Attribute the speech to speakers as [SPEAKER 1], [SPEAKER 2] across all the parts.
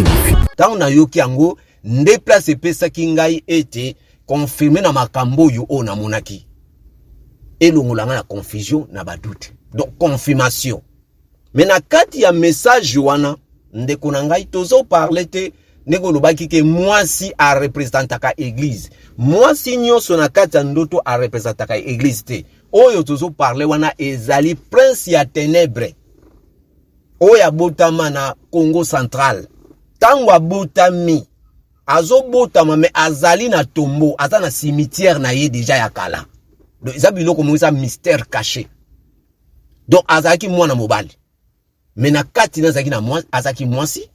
[SPEAKER 1] zénith.
[SPEAKER 2] Tant na yoki yango nde place pesa kingai ete confirmer na makambo yo o na monaki. Elongolanga na confusion na badoute. Donc confirmation. Mais na kati ya message wana ndeko na ngai tozo parler te ndeko lobaki ke mwasi a representaka église. Mwasi nyonso na kati ya ndoto a representaka église te. Oyo tozo parler wana ezali prince ya ténèbres. Oya botama na Congo central. Tango abotami azo botama me azali na tombeau, aza na cimetière na ye déjà ya kala. Donc eza biloko monisa mystère caché. Donc azaki mwana mobali. Mais na kati na zaki na mwasi, azaki mwasi.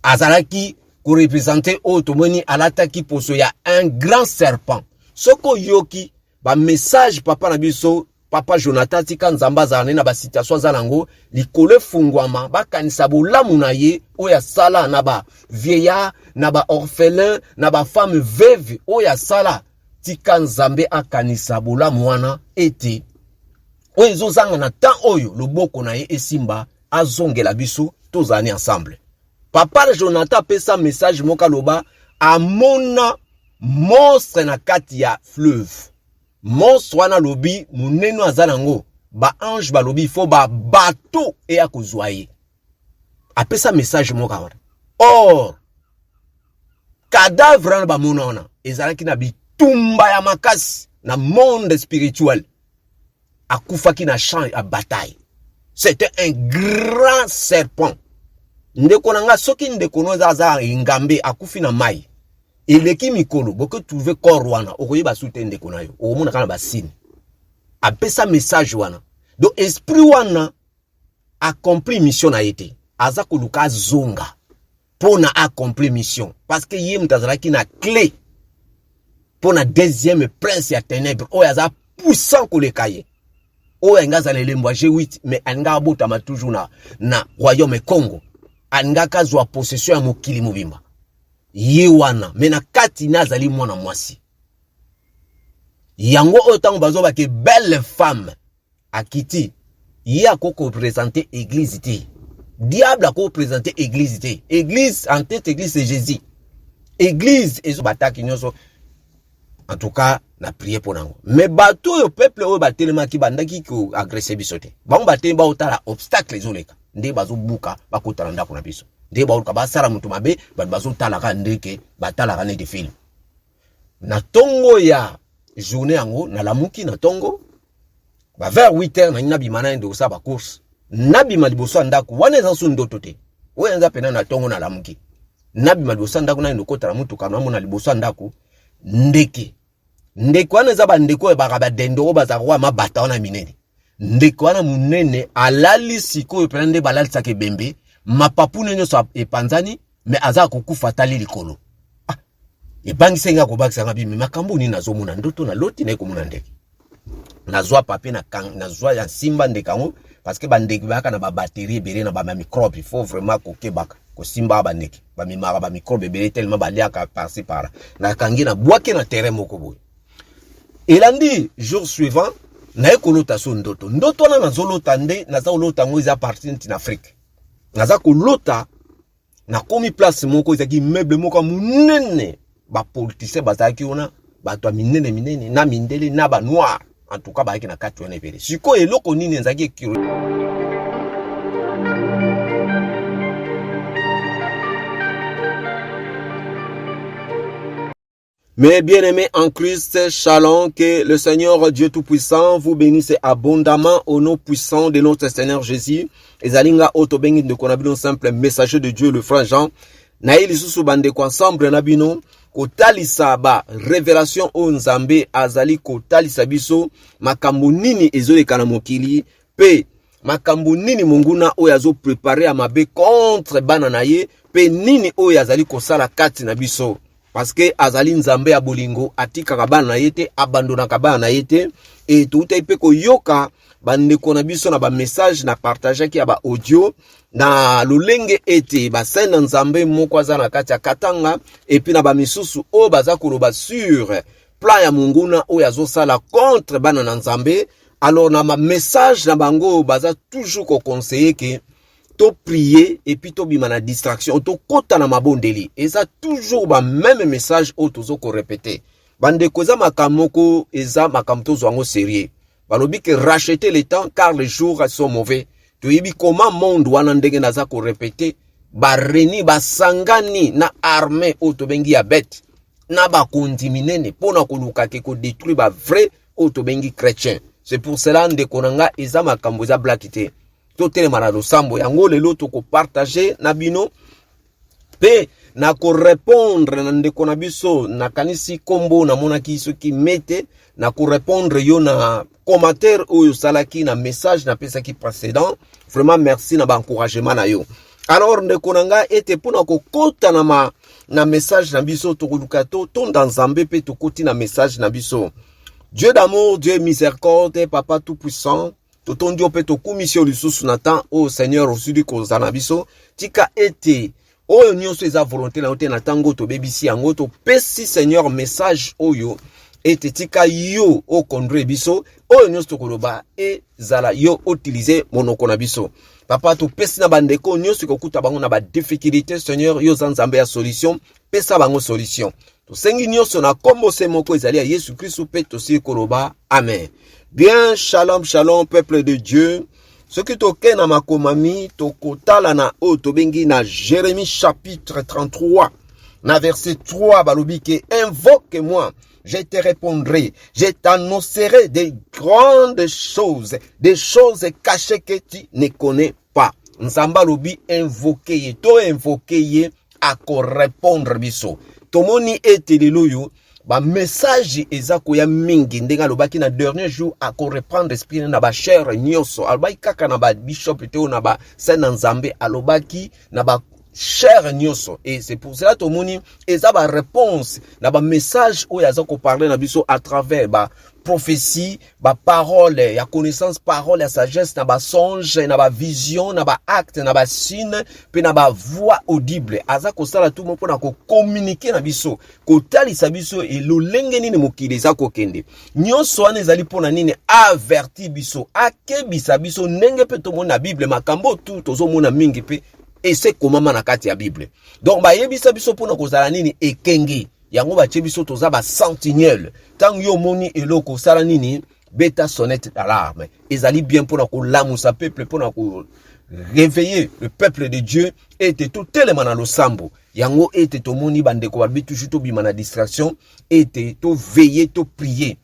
[SPEAKER 2] Azalaki ko représenter otomoni alataki poso ya un grand serpent. Soko yoki ba message papa na biso papa Jonathan tika nzamba zane na ba situation zanango likole fungwama bakanisa bolamu na ye oya sala na ba vieillard na ba orphelin na ba femme veuve oya sala tika nzambe akanisa bolamu wana ete oyo zanga na temps oyo loboko na ye esimba azongela biso tozani ensemble. Papa Jonathan pesa message moka loba amona monstre na kati ya fleuve. Monstre wana lobi muneno azanango ba ange ba lobi fo ba bateau e ya kozwaye. Apesa message moka wana. Or cadavre na ba monona ezalaki na bitumba ya makasi na monde spirituel. Akufaki na champ à bataille. C'était un grand serpent. Ndeko nanga soki ndeko no zaza ngambe akufi na mai. Eleki mikolo boko trouver corps wana okoyeba soute ndeko na yo. Omona kana ba signe. Apesa message wana. Donc esprit wana accompli mission na été. Aza koluka zonga pona accompli mission parce que yé mtazalaki na clé pona deuxième prince ya ténèbres oyaza puissant kolekaye. Oya ngaza lelembo G8 mais anga botama toujours na royaume Congo. Anga kazwa possession ya mokili mobimba. Ye wana mena kati nazali mwana mwasi. Yango otango bazoba ke belle femme akiti ye akoko présenter église te. Diable akoko présenter église te. Église en tête église c'est Jésus. Église ezo bataki nyonso. En tout cas na prier pour nango. Mais bato yo peuple o batelema ki bandaki ko agresser bisote. Ba mbatemba otala obstacle ezoleka. Nde bazo buka bakotala ndako na biso. Nde ba basara mutu mabe bazo talaka ndeke batalaka ne de film. Na tongo ya journée yango na lamuki na tongo ba vers 8h na nabi mana ndo sa ba course. Nabi maliboso ndako wana ezasu ndoto te. Oya nza pena na tongo na lamuki. Nabi maliboso ndako na ndo kotala mutu kana mona liboso ndako ndeke. Ndeko wana za bandeko e baka badendo baza kwa mabata wana minene. Ndeko wana munene alali siko epende balali sake bembe mapapu nenyo so epanzani me aza kokufa tali likolo. Ah ebangi senga ko bakisa ngabi me makambo ni nazomuna ndoto na loti na ekomuna ndeke. Nazwa papier na kang nazwa ya simba ndekango parce que bandeke baka na ba batterie ebele na ba microbe il faut vraiment kokebaka ko simba ba ndeke ba mimara ba microbe ebele tellement baliaka par-ci par-là na kangi na bwake na terrain moko boy. Elandi jour suivant na ekolota so ndoto ndoto na nazolota nde naza olota ngo iza partir na Afrique naza kolota na komi place moko ezaki meuble moko munene ba politicien bazaki ona bato minene na mindele na ba noir en tout cas ba ki na kati wana ebele siko eloko nini nzaki ekiro. Mes bien-aimés en Christ, shalom, que le Seigneur Dieu Tout-Puissant vous bénisse abondamment au nom puissant de notre Seigneur Jésus. Et zalinga otobengi de konabino simple messager de Dieu, le frère Jean. Naïli susu bande kwa ensemble nabino, kotalisa ba révélation o nzambe azali kotalisa biso, makambo nini ezole kana mokili, pe makambo nini munguna o yazo préparé à mabe contre bananaye, pe nini o yazali kosala kati na biso. Parce que azali nzambe ya bolingo atika kabana na yete abandona kabana na yete et tout ipe ko yoka bandeko na biso na ba message na partager ki ya ba audio na lolenge ete ba senda nzambe moko azana kati ya katanga et puis na ba misusu o baza koloba sur plan ya munguna o yazo sala contre bana na nzambe. Alors na ma message na bango baza toujours ko conseiller que to prier et puis to bima na distraction to kota na mabondeli eza toujours ba même message o tozo ko répéter bande koza makamoko eza makamto zwango sérieux balobi que racheter le temps car les jours sont mauvais to yibi comment monde wana ndenge naza ko répéter ba reni ba sangani na armée o to bengi ya bête na ba kondiminene pona ko luka ke ko détruire ba vrai o to bengi chrétien. C'est pour cela ndeko nanga eza makambo za blackité to telema na losambo yango lelo to ko partager na bino pe na ko répondre na ndeko na biso na kanisi kombo na monaki soki mete na ko répondre yo na commentaire ou salaki na message na pesa ki précédent. Vraiment merci na ba encouragement na yo. Alors ndeko nanga ete pona ko kota na message na biso to kulukato to nzambe pe to koti na message na biso. Dieu d'amour, Dieu miséricorde, Papa tout-puissant, tout ton Dieu peut te commission du sous Nathan, au Seigneur, au sud du Kozanabiso, tika ete, o nyonso eza volonté na ote na tango to bebisi yango to pesi Seigneur message oyo, ete tika yo o kondre biso, o nyonso to koloba, e zala yo utiliser monoko na biso. Papa to pesi na bandeko nyonso kokuta bango na ba difficulté, Seigneur, yo zanzambe ya solution, pesa bango solution. Sengi nyonso na kombo se moko ezali ya Yesu Christ pe tosi koloba amen. Bien, shalom shalom peuple de Dieu. Ce qui toke na makomami tokotala na o tobengi na Jérémie chapitre 33 na verset 3 balobi ke invoque-moi, je te répondrai, je t'annoncerai des grandes choses, des choses cachées que tu ne connais pas. Nzamba lobi invoquer to invoquer à ko répondre biso. Tomoni ete liloyo ba message ezako ya mingi ndenga lobaki na dernier jour a ko reprendre esprit na ba cher nyonso alobaki kaka na ba bishop te na ba saint nzambe alobaki na ba cher nyonso et c'est pour cela tomoni eza ba réponse na ba message o yaza ko parler na biso à travers ba prophétie, ba parole, ya connaissance, parole, ya sagesse, na ba songe, na ba vision, na ba acte, na ba signe, pe na ba voix audible. Aza ko sala tout mo pona ko communiquer na biso, ko talisa biso e lo lenge nini mokili za ko kende. Nyonso wana ezali pona nini averti biso, akebisa biso ndenge pe to mona Bible makambo tout tozo mona mingi pe et c'est comment na kati ya Bible. Donc ba yebisa biso pona ko zala nini ekengi. Yango ba chebiso toza ba sentinelle. Tant yo moni eloko sala nini beta sonnette d'alarme. Ezali bien pour ko lamusa peuple pour ko réveiller le peuple de Dieu et tout tellement dans le sambo. Yango ete to moni bande ko babi toujours to bima na distraction ete to veiller to prier.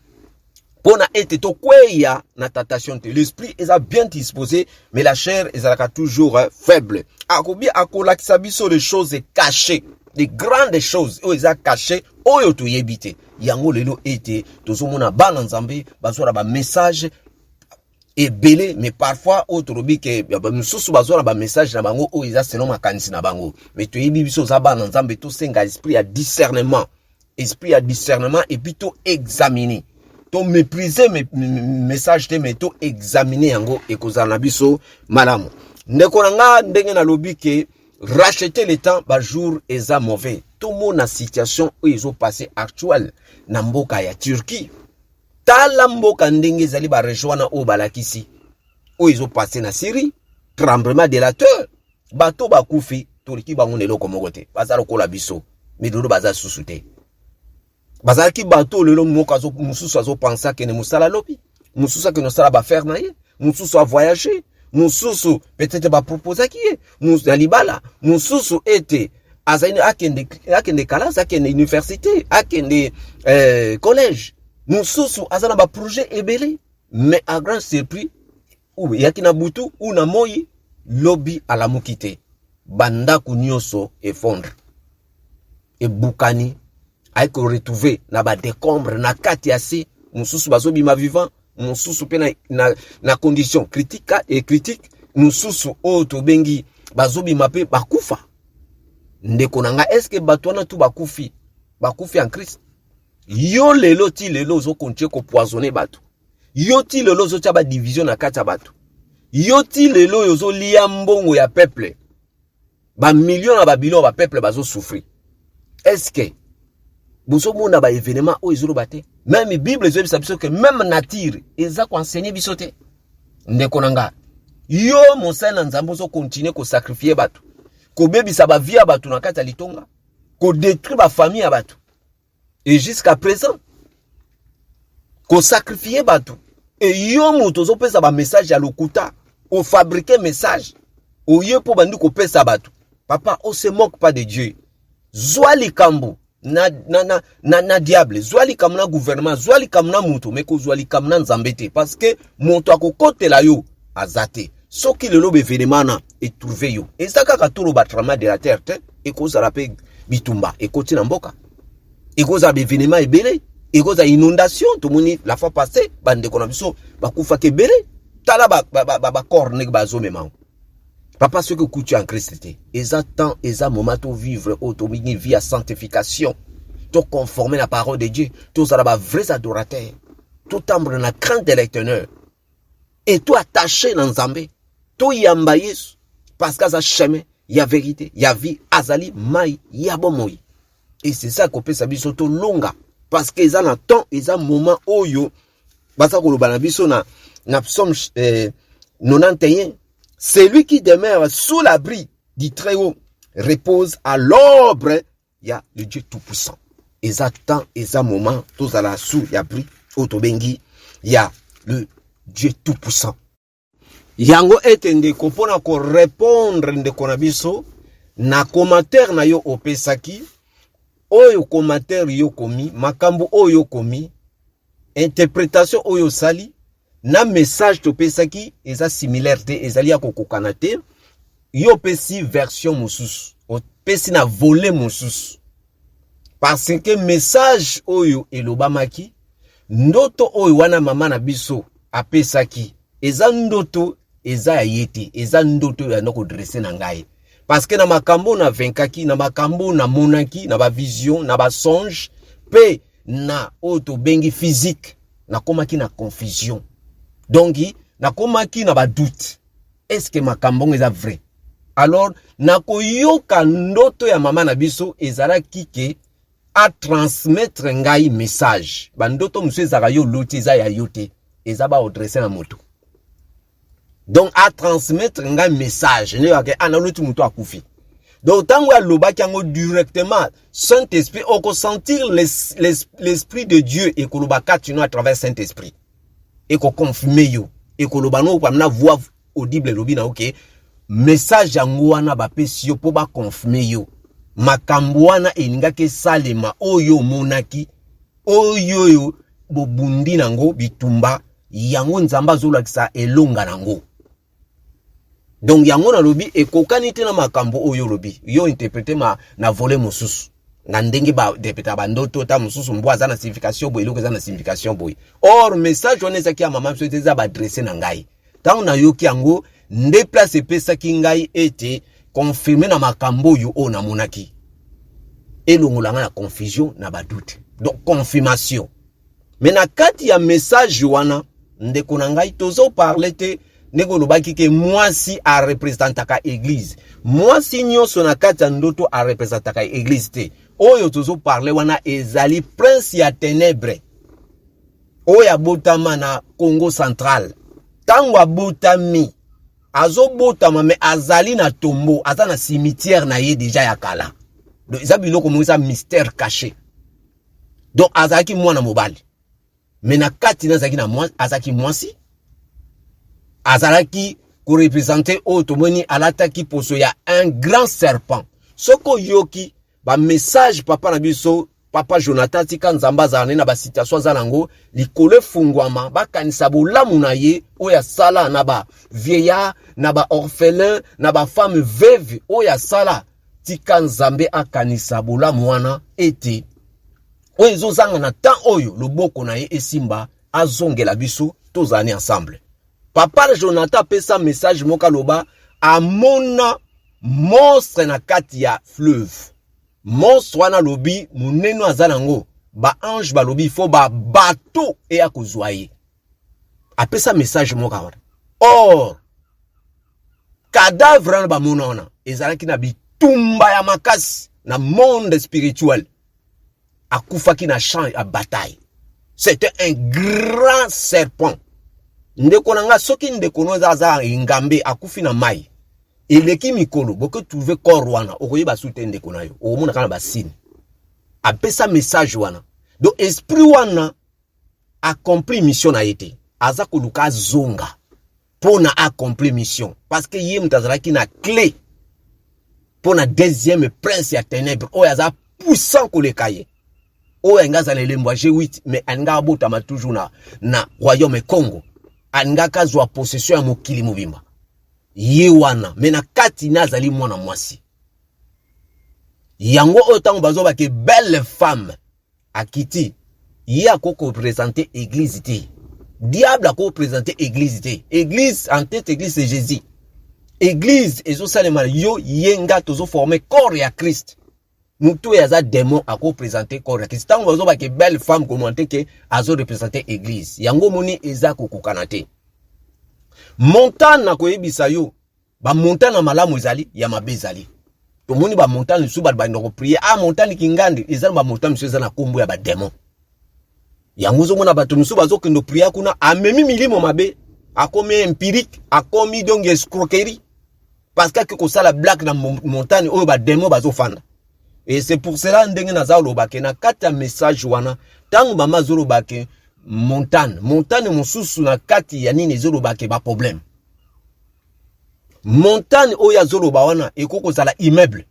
[SPEAKER 2] Pona ete to kweya na tentation te. L'esprit est bien disposé mais la chair est toujours faible. Akobi akolakisa biso les choses cachées. Des grandes choses où ils ont caché oyo to yebite yango lelo ete tozomona bana nzambe bazora ba message et belé mais parfois autorobi ke mususu bazora ba message na bango o iza selon makanisi na bango mais to yebi biso za bana nzambe to senga esprit à discernement et puis to examiner to mépriser mes message te mais to examiner yango e kozana biso malamu ndeko nanga ndenge na lobi ke racheter le temps ba jour eza mauvais. Tout le monde na situation où ils ont passé actuel na mboka ya Turquie. Tala mboka ndenge zali ba rejoindre au balakisi. Où ils ont passé na Syrie, tremblement de la terre. Bato ba kufi, Turquie ba ngonelo komogote. Bazalo kola biso, mais lolo baza susute. Bazalo ki bato lelo moka zo mususu azo pensa que ne musala lopi. Mususu que no sala ba faire na ye. Mususu a voyager. Mususu peut-être ba proposer qui est mususu alibala mususu ete azaini akende classe akende université akende collège mususu azana ba projet ebele mais à grand surpris ou yakina butu ou na moyi lobby à la mukite banda kunyoso effondre et bukani aiko retrouver na ba décombre na kati asi mususu bazobi ma vivant mususu pe na condition critique et critique mususu o to bengi bazobi mape bakufa ndeko nanga est-ce que batwana tu bakufi en Christ yo lelo ti lelo zo kontie ko poisonner bato yo ti lelo zo tia ba division na kati ya bato yo ti lelo yo zo lia mbongo ya peuple ba million na ba bilon ba peuple bazo souffrir est-ce que boso mona ba événement o izolo baté même Bible zo bisa biso que même nature eza ko enseigner biso te ndeko nanga Yo mosala nzambe zo continuer ko sacrifier batu. Ko bebisa ba vie batu na kati ya litonga. Ko détruire ba famille ya batu. Et jusqu'à présent, ko sacrifier batu. Et yo moto zo pesa ba message ya lokuta, o fabriquer message. O yo po bandu ko pesa batu. Papa, on se moque pas de Dieu. Zwali kambu na diable, zwali kamna gouvernement, zwali kamna moto, mais ko zwali kamna nzambete parce que moto akokote la yo azate. Soki le lobe venemana et trouvé yo. Et ça kaka tolo batrama de la terre te et ko za rape bitumba et koti na mboka. Et ko za bevenema ebele, et ko za inondation to moni la fois passée bande ko na biso bakufa ke bele. Tala ba corne ba zo mema. Papa, ce que tu en Christ, eza temps, eza moment to vivre, to vie à sanctification, to conformer la parole de Dieu, to zalaba vrais adorateurs, to tambre na crainte de l'Éternel, et to attaché dans Nzambe, to yamba Yesu, parce qu'à sa chemin, y a vérité, y a vie, azali, mai, y a bon moi. Et c'est ça qu'on peut s'habiller sur to longa, parce que eza na temps, eza moment oyo, basa ko lo banabiso na psaume 91. Celui qui demeure sous l'abri du Très-Haut repose à l'ombre. Il y a le Dieu Tout-Puissant. Exactement, exact moment, tous à la sous l'abri, autobengi, il y a le Dieu Tout-Puissant. Yango etende kopona ko répondre de konabiso na commentaire na yo opesaki oyo commentaire yo komi makambo oyo komi interprétation oyo sali na message to pesaki eza similaire te ezali ya kokokana te yo pesi version mosusu o pesi na volet mosusu parce que message oyo elobamaki ndoto oyo wana mama na biso apesaki eza ndoto eza ya yete eza ndoto ya ndoko dresser na ngai parce que na makambo na venkaki na makambo na monaki na ba vision na ba songe pe na auto bengi physique na komaki na confusion. Donc, na komaki na ba doute. Est-ce que makambo eza vrai? Alors, na koyoka ndoto ya mama na biso ezala kike a transmettre ngai message. Ba ndoto musu ezaka yo loti eza ya yote. Eza ba adresser na moto. Donc, a transmettre ngai message. Ne yake analoti muto akufi. Donc, tango ya lobaki yango directement, Saint-Esprit, on peut sentir l'Esprit de Dieu et kolobaka tino à travers Saint-Esprit. Et qu'on confirme yo et qu'on le bano pour na voix audible lobi na ok message yango wana ba pesi yo po ba confirmer yo makambo wana eninga ke salema oyo monaki oyo yo bobundi nango bitumba yango nzamba zola kisa elonga nango. Donc yango na lobi ekokani te na makambo oyo lobi yo interpréter na volet mosusu na ndenge ba depeta bandoto ta mususu mbwa za na signification boy eloko za na signification boy. Or message on ezaki ya mama mso teza ba adresser na ngai tango na yoki yango nde place pesa ki ngai ete confirmer na makambo yo o na monaki elongolanga na confusion na ba doute. Donc confirmation mais na kati ya message wana ndeko na ngai tozo parler te ndeko lobaki ke mwasi a representaka église mwasi nyonso na kati ya ndoto a representaka église te. Oyo tozo parler wana ezali prince ya ténèbres oya botama na Congo central tango abotami azo botama me azali na tombo aza na cimetière na ye déjà ya kala donc eza biloko moisa mystère caché donc azaki mwana mobali me na kati na zaki na mwasi azaki mwasi azalaki ko représenter oyo tomoni alataki poso ya un grand serpent soko yoki ba message papa na biso papa Jonathan tika nzamba za na ba situation za nango likole fungwama ba kanisa bolamu na ye oya sala na ba vieillard na ba orphelin na ba femme veuve oya sala tika nzambe akanisa bolamu wana ete oyo ezozanga na temps oyo loboko na ye esimba azongela biso tozani ensemble. Papa Jonathan pesa message moka loba amona monstre na kati ya fleuve. Monstre wana lobi muneno azanango ba ange ba lobi fo ba bateau e akozwaye. Apesa message moka wana. Or cadavre na ba monona ezalaki na bitumba ya makasi na monde spirituel. Akufaki na champ à bataille. C'était un grand serpent. ndeko nanga soki ndeko no za ngambe akufi na mai eleki mikolo boko trouver corps wana okoyeba sute ndeko na yo okomona kana basine apesa message wana donc esprit wana accompli mission na yete aza koluka zonga pona accompli mission parce que yé mutazalaki na clé pona deuxième prince ya ténèbres oyo aza puissant koleka ye oyo ngaza lelembo G8 mais anga botama toujours na royaume Congo anga kazwa possession ya mokili mobimba ye wana mena kati nazali mwana mwasi yango oyo tango bazoba ke belle femme akiti ye akoko présenter église te diable akoko présenter église te église en tête église c'est Jésus église ezo salema yo yenga tozo former corps ya Christ mutu ya za démon akoko présenter corps ya Christ tango bazoba ke belle femme commenter ke azo représenter église yango moni eza kokokana te montagne na koyebisa yo ba montagne malamu ezali ya mabe ezali to moni ba montagne su ba ndoko prier montagne kingandi ezali ba montagne su ezali na kombo ya ba démon yango zo mona bato musu bazokendo prier kuna amemi milimo mabe akomi empirique akomi donc escroquerie parce que ko sala black na montagne oyo ba démon bazofanda et c'est pour cela ndenge na za lobake na kata message wana tango mama zo lobake montagne mususu na kati ya nini zo lobake ba problème montagne oyo azoloba wana ekoko zala immeuble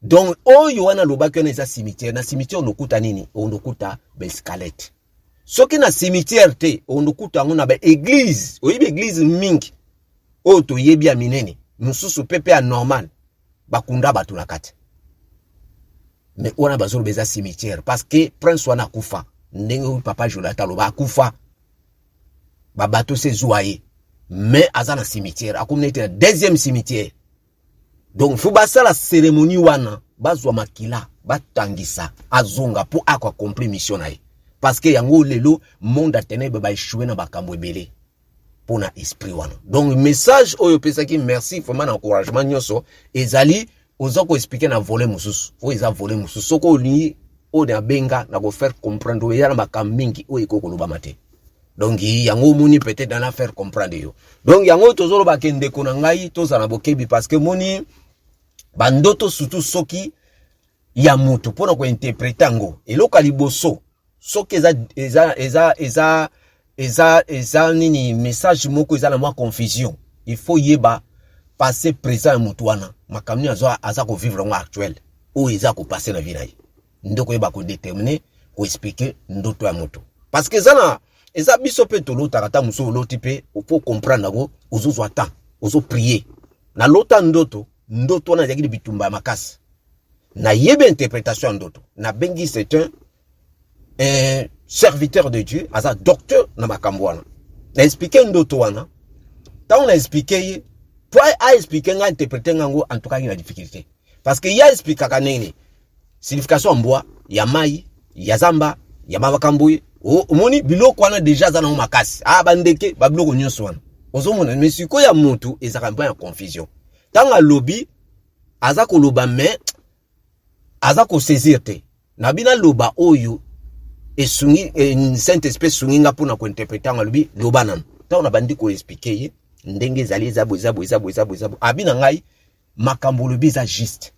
[SPEAKER 2] donc oyo wana lobaki wana eza cimetière na cimetière ondokuta nini ondokuta ba squelette soki na cimetière te ondokuta ngo na ba église oyibi église mingi oyo toyebi ya minene mususu pepe ya normal bakunda batu na kati mais wana bazoloba eza cimetière parce que prince wana kufa ndenge papa Jonathan loba kufa ba bato se zoaye mais aza na cimetière akomna ete na deuxième cimetière donc faut basa la cérémonie wana bazwa makila batangisa azonga pour accomplir mission na ye parce que yango lelo monde a ténèbres ba échouer na bakambo ebele pour na esprit wana donc message oyo pesaki merci vraiment na encouragement nyoso ezali ozako expliquer na volet mususu faut eza volet mususu soko li o na benga na ko faire comprendre ya na bakambo mingi o ekoko loba mate. Donc yango moni peut-être dans la faire comprendre yo. Donc yango tozolo ba kende ko na ngai tozana bokebi parce que moni bandoto surtout soki ya mutu pona ko interpréter ngo eloko liboso soki eza nini message moko eza na mwa confusion il faut yeba passer présent mutu wana makamni aza ko vivre ngo actuel ou eza ko passer na vie na ye ndoko yeba ko déterminer ko expliquer ndoto ya mutu parce que zana eza biso pe to lota kata muso loti pe faut comprendre ngo ozozo attend ozo prier na lota ndoto na yakidi bitumba makasi na yebe interprétation ndoto na bengi c'est un serviteur de Dieu asa docteur na makambo wana na expliquer ndoto wana ta on a expliquer pour a expliquer nga interpréter ngango en tout cas une difficulté parce que ya expliquer kanene signification mboa ya mai ya zamba ya mabakamboye omoni biloko wana déjà za na makasi bandeke ba biloko nyonso wana ozomona mais siko ya mutu ezaka mpa ya confusion tanga lobby aza ko loba mais aza ko saisir te na bina loba oyo esungi saint esprit sunginga pona ko interpréter nga lobby loba nan tanga bandi ko expliquer ye ndenge zali zabo abina ngai makambo lobby za juste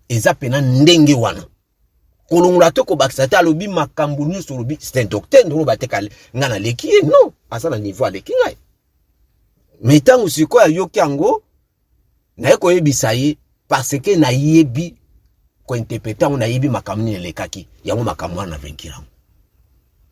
[SPEAKER 2] eza pena ndenge wana kolongula to ko bakisata lobi makambo nyuso lobi c'est un docteur ndo batekale ngana leki non asa na niveau leki ngai mais tangu siko ya yoki yango na eko yebisa ye parce que na yebi ko interpréter na yebi makambo ni lekaki yango makambo na venkira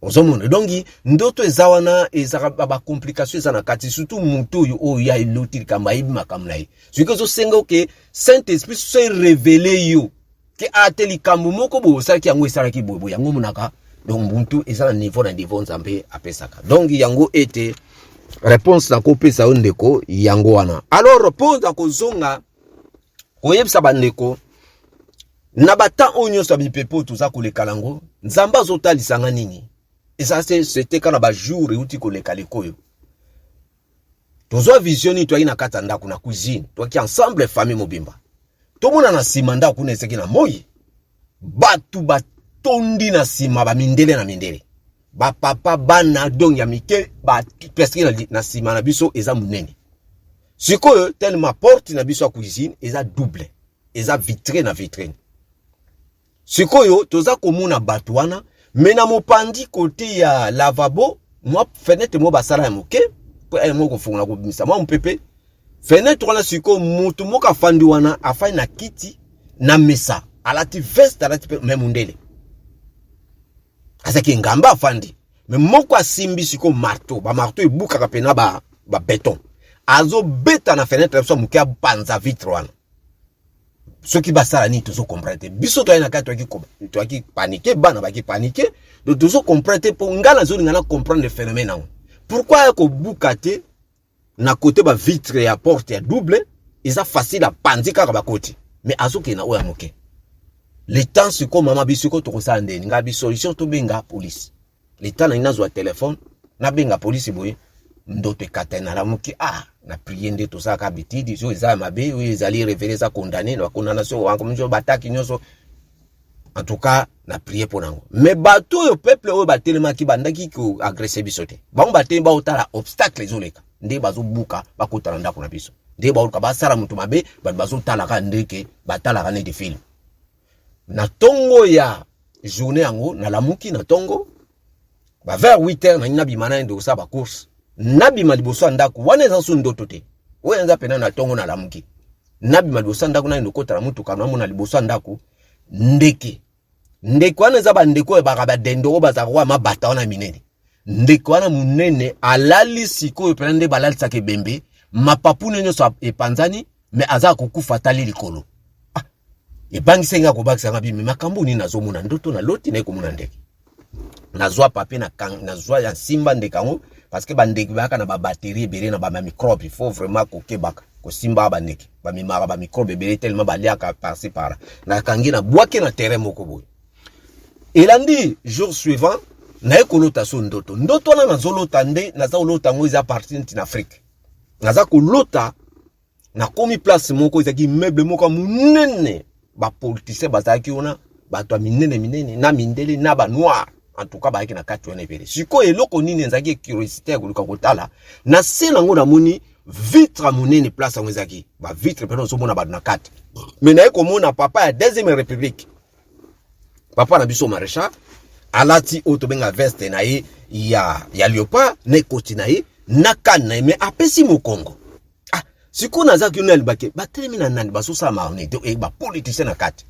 [SPEAKER 2] ozomona donc ndoto ezawana ezaka ba complication ezana kati surtout mutu yo ya iloti kamba yebi makambo na ye siko zo senga ke saint esprit se révéler yo ke ateli kambu moko bo saki yango esaraki bobo yango munaka donc buntu ezala niveau na niveau nzambe apesaka donc yango ete réponse na ko pesa ondeko yango wana alors réponse ko zonga ko yebisa bandeko na bata onyo sa bipepo tuza ko lekalango nzamba zotalisanga nini et ça c'était kana ba jour euti ko lekaleko yo tozo visioni to ina katanda kuna cuisine to ki ensemble famille mobimba tomona na sima nda kuna ezeki na moyi batu batondi na sima ba mindele na mindele ba papa bana donc ya mike ba presque na sima na biso eza munene. Sikoyo tellement porte na biso ya cuisine eza double, eza vitrine na vitrine. Sikoyo toza komona bato wana mais na mopandi côté ya lavabo moi fenêtre mo basala ya moke po ay moko fungula ko bimisa moi mpepe fenêtre wana sikoyo mutu moka fandi wana afai na kiti na mesa alati veste alati pe même ndele azaki ngamba afandi mais moko asimbi sikoyo marteau ba marteau ebuka ka pena ba béton azo beta na fenêtre so moke abanza vitre wana. Ce qui va ça ni tous comprendre biso to na kato ki paniquer bana ba ki paniquer donc tous comprendre pour ngala zo ngana comprendre le phénomène là. Pourquoi ko bukate na côté ba vitre ya porte ya double ils a facile à pandika ba côté mais azo ke na o ya moke le temps ce ko mama biso ko to sa ndeni nga bi solution to benga police le temps na inazo téléphone na benga police boye ndoto katena la moke na prier nde to ça ka bitidi so eza mabe oui ezali révéler ça condamné na condamnation wa komjo bataki nyoso en tout cas na prier pour nango mais bato yo peuple o batelema ki bandaki ko agresser bisote ba mbate ba otala obstacle ezoleka nde bazo buka bakotala ndako na biso nde ba oluka basala mutu mabe bazo tala ka ndeke batala ka ne de film na tongo ya journée yango na lamuki na tongo ba vers 8h na inabi mana ndo sa ba course nabi maliboso ndako wana eza so ndoto te oyo nza pena na tongo na lamuki nabi maliboso ndako na ndokota na mutu kana mona liboso ndako ndeke wana eza ba ndeko ba ba dendo baza kwa mabata wana minene ndeko wana munene alali sikoyo pena nde balali sake bembe mapapu nenyo so epanzani me aza kokufa tali likolo ebangi nga ko bakisa ngabi me makambo ni nazomona ndoto na loti na ekomona ndeke nazwa pape nazwa ya simba ndekango parce que bandeki baka na ba batterie belé na ba microbe il faut vraiment koke baka ko simba ba ndeki ba mimara ba microbe belé tellement ba liaka par-ci par na kangi na boake na terrain moko boy elandi jour suivant na ekolota so ndoto na nazolota nde naza olota ngo iza partie en Afrique naza kolota na komi place moko ezaki immeuble moko munene ba politicien bazaki ona bato minene na mindele na ba noir en tout cas ba na kati wana ebele siko eloko nini nzaki curiosité ya koluka kotala na sela ngo na moni vitre munene place ngo ezaki ba vitre peno so mona ba na kati mais na ekomona papa ya deuxième république papa na biso maréchal alati otobenga veste na ye ya léopard na koti na ye na kana mais apesi mokongo siko nazaki na libake batelemi na nani baso sa marne te ba politicien na kati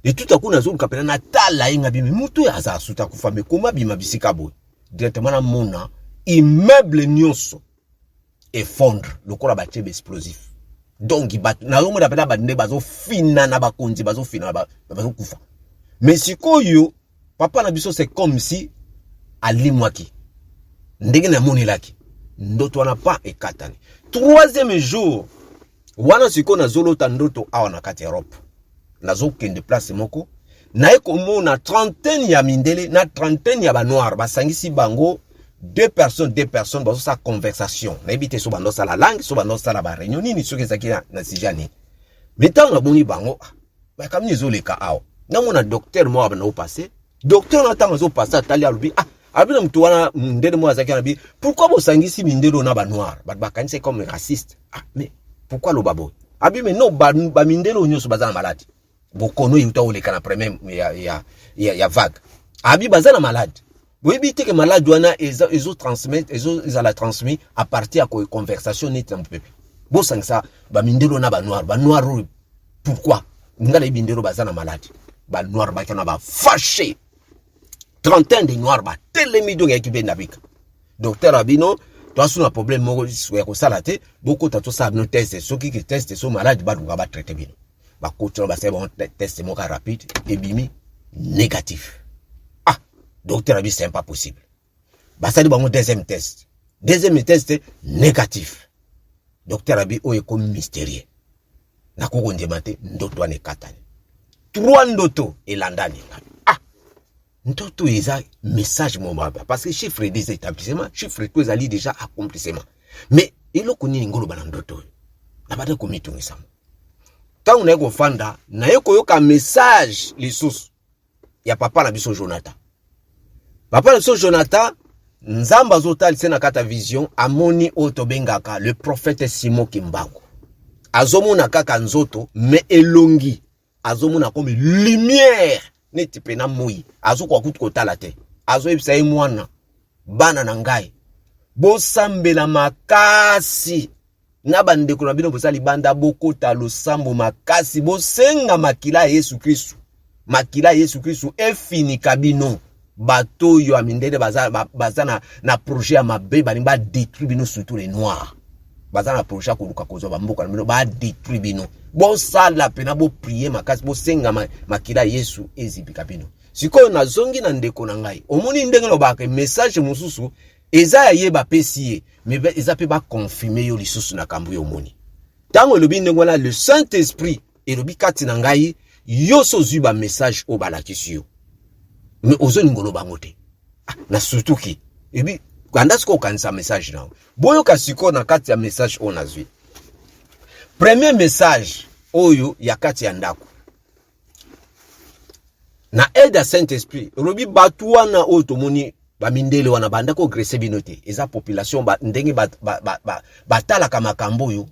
[SPEAKER 2] et tout à coup nazo kapena na tala inga bimi mutu ya za suta kufame koma bima bisika boy directement na mona immeuble nyonso effondre lokola ba tebe explosif donc bat na lomo da pena ba nde bazo fina na ba konzi bazo fina bazo kufa mais sikoyo papa na biso c'est comme si alimwaki ndenge na moni laki ndoto wana pa ekatani troisième jour wana siko na zolota ndoto awa na kati Europe nazo kende place moko na ekomona trentaine ya mindele na trentaine ya ba noir basangisi bango deux personnes bazo sa conversation na ebite so bando sala langue so bando sala ba réunion nini soki ezaki na sijani metanga boni bango ba kamni zoleka awa na mona docteur mo abana o passé docteur na tanga zo passer atali alubi abina mtu wana ndele mo azaki na bi pourquoi bosangisi mindelo na ba noir ba kanise comme raciste mais pourquoi lo babo abi mais non ba mindelo nyoso bazana malade bokono yuta oleka na premier ya vague abi bazana malade boyebi te que malade wana ezo transmettre ezo la transmis à partir de conversation net en peuple bo sangisa ba mindelo na ba noir pourquoi ngala ibindelo bazana malade ba noir ba kana ba fâché trentaine de noirs ba telemi donc équipe nabika docteur abino to asuna problème moko ya ko sala te boko tato sa no test soki ki test so malade ba duka ba traiter bino ba coach ba c'est bon test moko rapide et bimi négatif docteur abi c'est pas possible ba sali ba mo deuxième test négatif docteur abi o e comme mystérieux na ko ndemate ndoto ane katani trois ndoto elandani ndoto eza message momaba parce que chiffre des établissements chiffre tous ali déjà accomplissement mais eloko nini ngolo bana ndoto na bada ko mitungisa tant on est fanda na yeko yoka message lisusu ya papa na biso Jonathan Papa le so Jonathan nzamba zotali sena kata vision amoni oto bengaka le prophète Simon Kimbangu. Azomona kaka nzoto me elongi. Azomona comme lumière neti pena moi. Azo kwa kutu kotala te. Azo ebisa ye mwana bana na ngai. Bo sambela makasi. Na bandeko na bino bosali banda bokota losambo makasi. Bo senga makila Yesu Kristu. Makila Yesu Kristu efini kabino. Bato yo amindele bazana na projet ya mabe balimba détruire bino surtout les noirs. Bazana projet ko luka kozo bamboka bino ba détruire bino. Bo sala pena bo prier makasi bo senga makila Yesu ezibika bino. Sikoyo na zongi na ndeko na ngai. Omoni ndenge lobaka message mususu eza ya yeba pesiye mais eza pe ba confirmer yo lisusu na kambu yo moni. Tango lobi ndenge la le Saint-Esprit elobi kati na ngai yo so zuba message o balakisi yo. Mais ozo ngolo bangote. Na surtout ki ebi kanda siko kanisa message na. Boyo kasiko na kati ya message on azwi. Premier message oyo ya kati ya ndako. Na aide ya Saint-Esprit, robi batu wana oyo tomoni bamindele wana banda ko grese binote. Eza population ndenge batalaka makambo oyo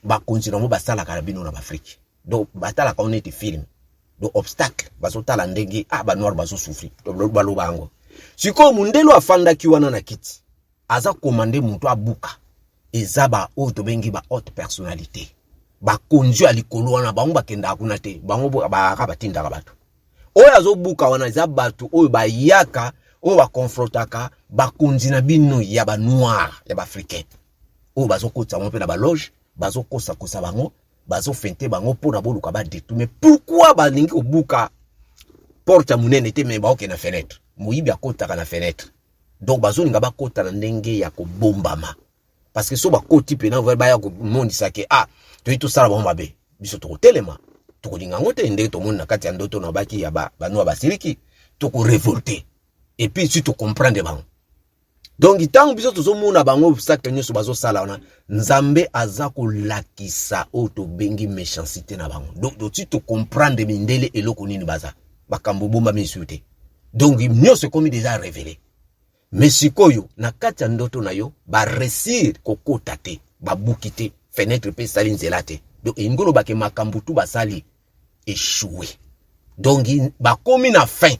[SPEAKER 2] ba continue mo basalaka na bino na Afrique. Donc batalaka on était film. Do obstacle bazotala ndenge ba noir bazo souffrir to baloba ngo siko mundelo afanda ki wana na kiti aza komande muntu abuka ezaba o to bengi ba haute personnalité ba konju alikolo wana bango bakenda kuna te bango ba ka batinda ka bato oyo azobuka wana za bato oyo ba yaka oyo ba confrontaka ba konji na bino ya ba noir ya ba africain oyo bazokotsa mo pe na ba loge bazokosa kosa bango bazo fente bango pona boluka ba détruire. Mais pourquoi balingi obuka porte munene te me ba okena fenêtre moyibi akotaka na fenêtre donc bazo linga ba kota na ndenge ya ko bombama parce que so ba koti pe na ba ya ko mondisa ke to ito sala ba mabe biso to telema to ko linga ngote ndenge to mona kati ya ndoto na baki ya ba no ba siriki to ko révolter et puis si to comprendre bango. Donc itango biso tozomona bango obstacle nyoso bazo sala wana nzambe azako lakisa oto bengi méchanceté na bango. Donc tu te comprendre mindele eloko nini baza bakambo bomba misute. Donc nyoso komi déjà révélé. Mais sikoyo na kati ya ndoto na yo ba réussir kokota te ba bukite fenêtre pe sali nzela te. Donc ingolo bake makambo tu basali échoué. Donc ba komi na fin.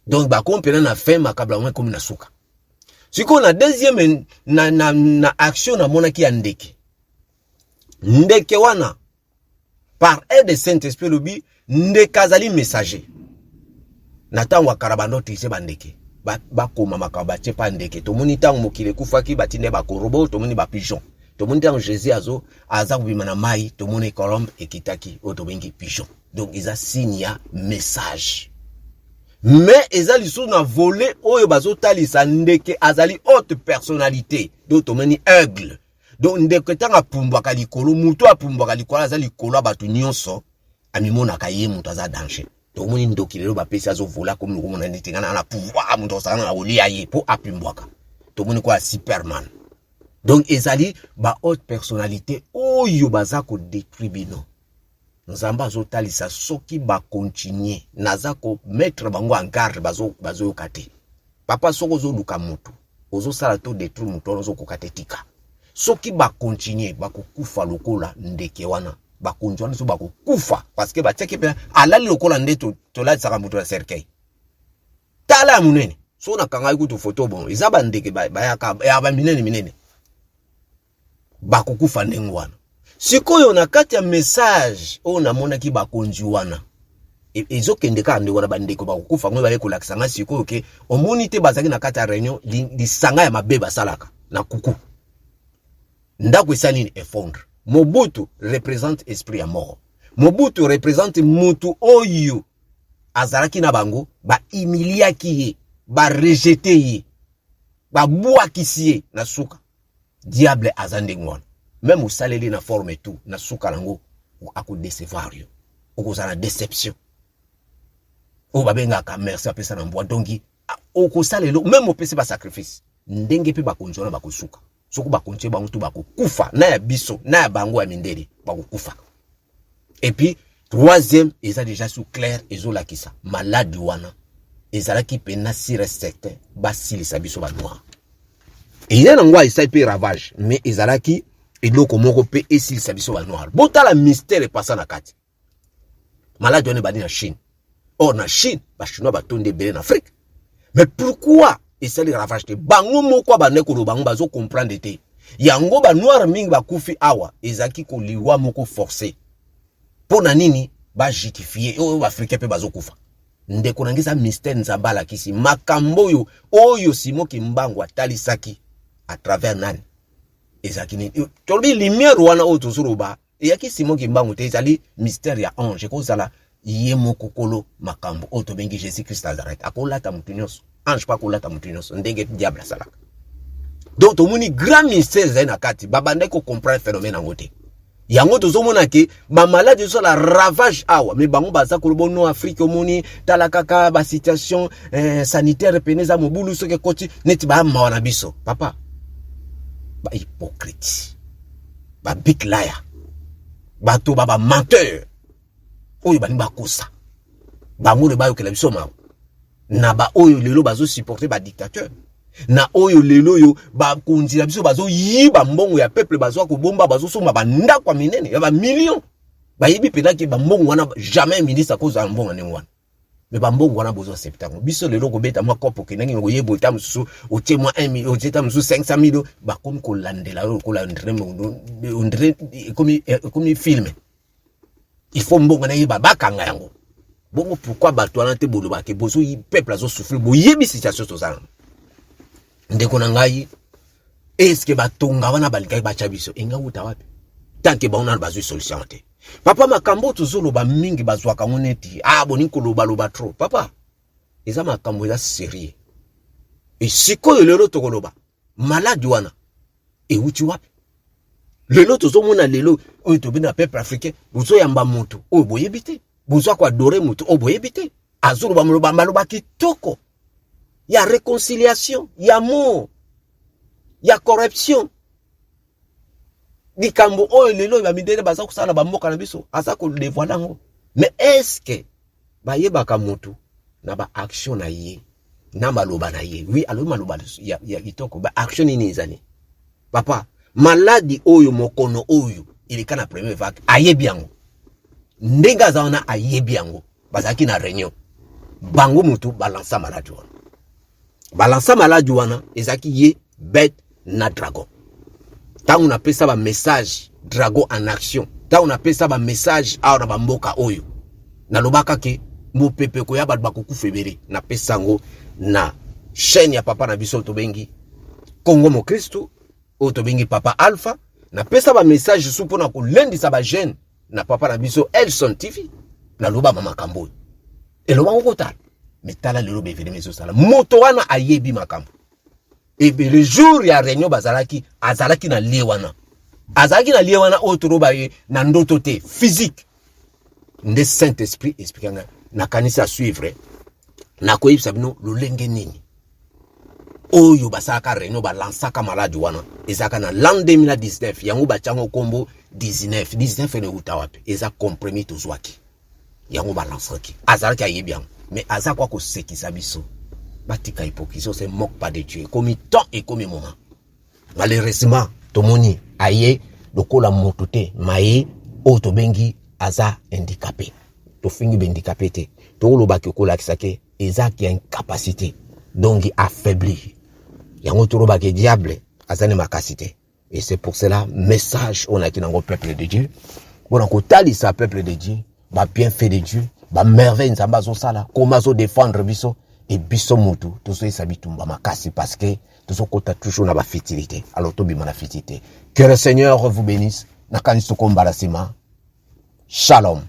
[SPEAKER 2] Donc ba kompena na fin makabla mwe komi na suka. Siko na deuxième na action na mona ki ya ndeke. Ndeke wana par aide de Saint-Esprit lobi ndeke azali messager. Na tango akarabando tise bandeke. Ba koma makaba chepa ndeke. Tomoni tango mokile kufaki batinde ba korobo, tomoni ba pigeon. Tomoni tango Jésus aza kubima na mai, tomoni colombe ekitaki otobengi pigeon. Donc isa signe ya message. Mais ezali sous na volé oyo bazotali sa ndeke azali haute personnalité d'auto meni aigle. Donc ndeke tanga pumbwaka likolo mutu apumbwaka likolo azali likolo batu nyonso amimona kaye mutu aza danger. Donc moni ndoki lelo ba pesi azo vola comme nous na ntingana na pouvoir mutu osana na olia ye po apumbwaka. To moni kwa Superman. Donc ezali ba haute personnalité oyo bazako détruire bino. Nzamba zotalisa soki ba continuer nazako mettre bango en garde bazo yokate. Papa soko zo luka mutu ozo sala to détruire mutu ozo kokate tika. Soki ba continuer ba kokufa lokola ndeke wana ba konjwana so ba kokufa parce que ba teke pe alali lokola ndeto to la tsaka mutu na cercueil. Tala munene so na kanga ikutu photo bon izaba ndeke ba yaka ya ba minene ba kokufa ndengwana. Sikoyo na kati ya message o na mona ki bakonzi wana ezokende ka ndeko na bandeko bakufa ngwe bale kolakisanga sikoyo ke omoni te bazaki na kati ya réunion lisanga ya mabeba salaka na kuku ndako esalini effondre. Mobutu représente esprit ya mort. Mobutu représente mutu oyo azalaki na bango ba humiliaki ye ba rejeter ye ba bwakisi ye na suka diable azande ngwana. Même au salé na forme tout na suka lango ako décevoir yo okozana na déception o babenga ka merci apesa na mbwa dongi oko salelo même opesi ba sacrifice ndenge pe bakonjona bakosuka soko bakonche bango tu bakokufa na ya biso na ya bango ya mindele bakokufa. Et puis troisième eza déjà sous clair ezolakisa malade wana ezalaki pena si respecte basilisa biso ba noir. Et il y a un endroit qui peut ravage, mais ezalaki eloko moko pe esilisa biso ba noir. Botala mystère passa na kati. Malade on est bani na Chine. Or na Chine, ba chinois ba tonde belé en Afrique. Mais pourquoi esali ravage te? Bango moko ba nekolo bango bazo comprendre te. Yango ba noir mingi ba kufi awa, ezaki ko liwa moko forcé. Pona nini ba justifier o africain pe bazo kufa. Ndeko nangisa mystère nzambala kisi makambo yo oyo Simon Kimbangu atalisaki à travers nani. Ezaki ni tolobi lumière wana o tozuroba eyaki Simon Kimbangu te ezali mystère ya ange ko zala ye moko kolo makambo o to bengi Jésus Christ Nazareth akolata mutunyoso ange pa kolata mutunyoso ndenge diable salaka. Donc to moni grand mystère zena kati babande ko comprendre phénomène ngote. Yango tozomona ke ba malade so la ravage awa mais bango baza ko bono Afrique omoni talakaka ba situation sanitaire peneza mobulu soke koti neti ba mawana biso papa ba hypocrite ba big liar ba to ba menteur oyo bani ba kosa bango le ba yo kela biso ma na ba oyo lelo bazo supporter ba dictateur na oyo lelo yo ba konzila biso bazo yiba mbongo ya peuple bazo ko bomba bazo soma ba ndakwa minene ya ba million ba yibi penaki ba mbongo wana jamais ministre akoza mbongo ne wana mais ba mbongo wana bozo septango biso lelo ko beta mwa kopo kenangi ngo yebo ta mususu o tie mwa 1 million o tie ta mususu 500,000 ba komi ko landela ko landre comme film il faut mbongo na yiba bakanga yango bongo pourquoi bato wana te bolo ba ke bozo yi peuple azo souffrir bo yibi situation to zana. Ndeko na ngai est-ce que batonga wana balika bacha biso enga uta wapi tant que baona bazwi solution te papa makambo tozolo ba mingi bazwa ka moneti boni ko loba trop papa eza makambo ya sérieux et sikoyo lelo tokoloba malade wana e uti wapi lelo tozomona lelo oyo tobina peuple africain bozo yamba moto oyo boyebite bozo kwa adore moto oyo boyebite azulu ba moloba maloba kitoko. Il y a réconciliation, il y a amour, il y a corruption. Dikambo oyo lelo ba midele baza kusala ba mboka na biso asa ko le voilà ngo. Mais est-ce que ba yebaka moto na ba action na ye na maloba na ye? Oui, alors maloba ya kitoko ba action ni ezani. Papa, maladi oyo mokono oyo ilika na premier vague ayebi yango. Ndenga zaona ayebi yango. Bazaki na réunion. Bango moto balança maladi wana. Balança maladi wana ezaki ye bête na dragon. Tant on appelle ça ba message dragon en action. Tant on appelle ça ba message aura ba mboka oyo. Na lobaka ke mo pepe ko ya ba bakuku febere na pesango na chaîne ya papa na biso to bengi Congo mo Kristo o to bengi papa Alpha na pesa ba message supo na ko lendi sa ba jeune na papa na biso Elson TV na loba mama kambo. Et loba ngota mais tala lelo be vene meso sala moto wana ayebi makambo. Et bien le jour ya réunion bazalaki azalaki na lewana. Azalaki na lewana otoroba ye na ndoto te physique. Nde Saint-Esprit expliquant na kanisa suivre na koyibisa bino lolenge nini. Oyo basaka réunion ba lansaka maladi wana ezaka na l'an 2019 yango bachango kombo 19 ne utawape eza compromis to zwaki. Yango ba lansaki. Azalaki ayebi yango. Mais aza kwa ko sekisa biso. Batika hypocrisie se moque pas de Dieu comme temps et comme moment. Malheureusement tomoni aye lokola motote maye o to bengi aza handicapé. To fingi be handicapé te. To loba ki kola kisake eza ki incapacité donc affaibli. Yango to loba ki diable azane makasité. Et c'est pour cela message on a qui dans le peuple de Dieu. Bon ko tali sa peuple de Dieu, ba bienfait de Dieu, ba merveille nzamba zo sala, comment zo défendre biso. Et biso mutu tozo esabitumba makasi parce que tozo kota toujours na ba fertilité alors to bima na fertilité. Que le Seigneur vous bénisse na kaniso komba la sima. Shalom.